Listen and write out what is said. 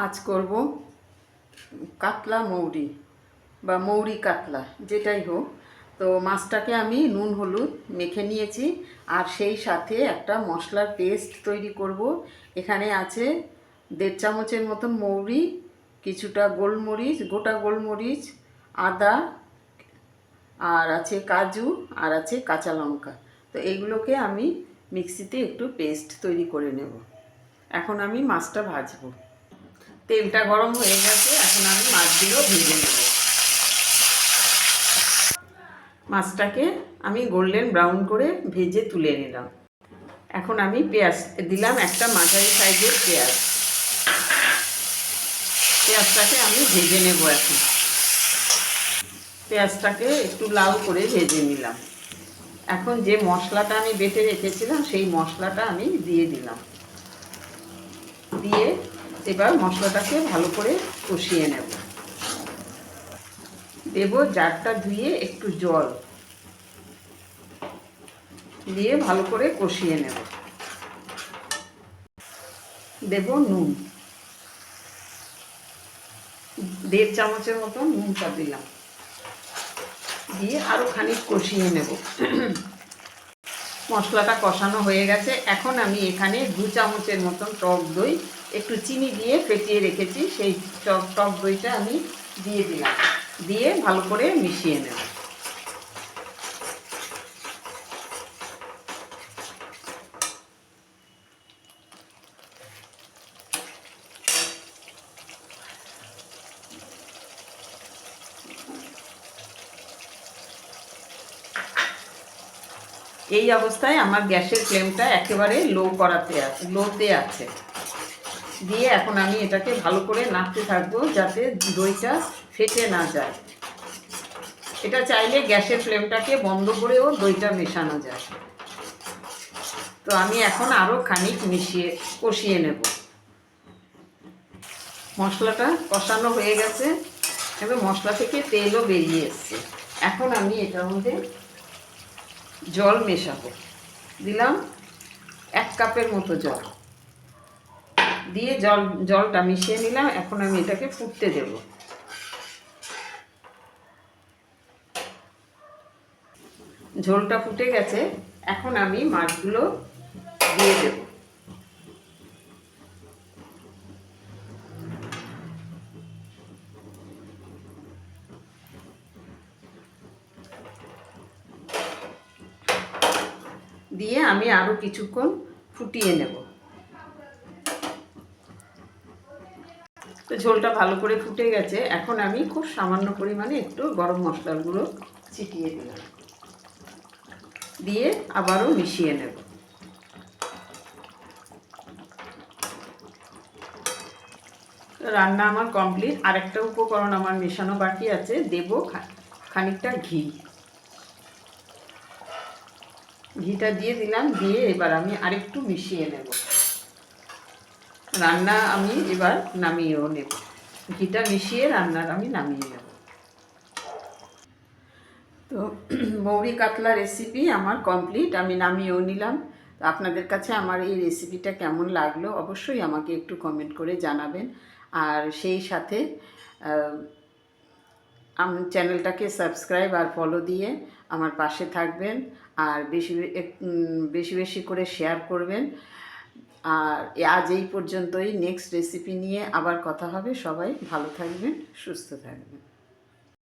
আজ করব কাতলা মৌরি বা মৌরি কাতলা যেটাই হোক। তো মাছটাকে আমি নুন হলুদ মেখে নিয়েছি, আর সেই সাথে একটা মশলার পেস্ট তৈরি করব। এখানে আছে 1.5 চামচের মতন মৌরি, কিছুটা গোলমরিচ, গোটা গোলমরিচ, আদা, আর আছে কাজু, আর আছে কাঁচা লঙ্কা। তো এইগুলোকে আমি মিক্সিতে একটু পেস্ট তৈরি করে নেব। এখন আমি মাছটা ভাজবো। তেলটা গরম হয়ে গেছে, এখন আমি মাছগুলো ভেজে নেব। মাছটাকে আমি গোল্ডেন ব্রাউন করে ভেজে তুলে নিলাম। এখন আমি পেঁয়াজ দিলাম, একটা মাঝারি সাইজের পেঁয়াজ। পেঁয়াজটাকে আমি ভেজে নেব। এখন পেঁয়াজটাকে একটু লাল করে ভেজে নিলাম। এখন যে মশলাটা আমি বেটে রেখেছিলাম সেই মশলাটা আমি দিয়ে দিলাম। দিয়ে এবার মশলাটাকে ভালো করে কষিয়ে নেব। দেব জারটা ধুয়ে একটু জল দিয়ে ভালো করে কষিয়ে নেব। দেব নুন, 1.5 চামচের মতন নুনটা দিলাম। দিয়ে আরও খানিক কষিয়ে নেব। মশলাটা কষানো হয়ে গেছে। এখন আমি এখানে 2 চামচের মতন টক দই একটু চিনি দিয়ে ফেটিয়ে রেখেছি, সেই টক দইটা আমি দিয়ে দিলাম। দিয়ে ভালো করে মিশিয়ে নেব। এই অবস্থায় আমার গ্যাসের ফ্লেমটা একেবারে লোতে আছে। দিয়ে এখন আমি এটাকে ভালো করে নাড়তে থাকবো যাতে দইটা ফেটে না যায়। এটা চাইলে গ্যাসের ফ্লেমটাকে বন্ধ করেও দইটা মেশানো যায়। তো আমি এখন আরও খানিক কষিয়ে নেব। মশলাটা কষানো হয়ে গেছে, এবার মশলা থেকে তেলও বেরিয়ে এসছে। এখন আমি এটার মধ্যে জল মেশাবো। দিলাম 1 কাপের মতো জল। দিয়ে জলটা মিশিয়ে নিলাম। এখন আমি এটাকে ফুটতে দেব। ঝোলটা ফুটে গেছে, এখন আমি মাছগুলো দিয়ে দেব। দিয়ে আমি আরও কিছুক্ষণ ফুটিয়ে নেব। তো ঝোলটা ভালো করে ফুটে গেছে, এখন আমি খুব সামান্য পরিমাণে একটু গরম মশলার গুঁড়ো ছিটিয়ে দিলাম। দিয়ে আবারও মিশিয়ে নেব। রান্না আমার কমপ্লিট। আরেকটা উপকরণ আমার মেশানো বাকি আছে। দেব খানিকটা ঘি। ঘিটা দিয়ে দিলাম। দিয়ে এবার আমি আরেকটু মিশিয়ে নেব। রান্না আমি এবার নামিয়েও নেব। ঘিটা মিশিয়ে রান্নার আমি নামিয়ে নেব। তো মৌরি কাতলা রেসিপি আমার কমপ্লিট, আমি নামিয়েও নিলাম। তো আপনাদের কাছে আমার এই রেসিপিটা কেমন লাগলো অবশ্যই আমাকে একটু কমেন্ট করে জানাবেন। আর সেই সাথে চ্যানেলটাকে সাবস্ক্রাইব আর ফলো দিয়ে আমার পাশে থাকবেন। আর বেশি বেশি করে শেয়ার করবেন। আর আজ এই পর্যন্তই। নেক্সট রেসিপি নিয়ে আবার কথা হবে। সবাই ভালো থাকবেন, সুস্থ থাকবেন।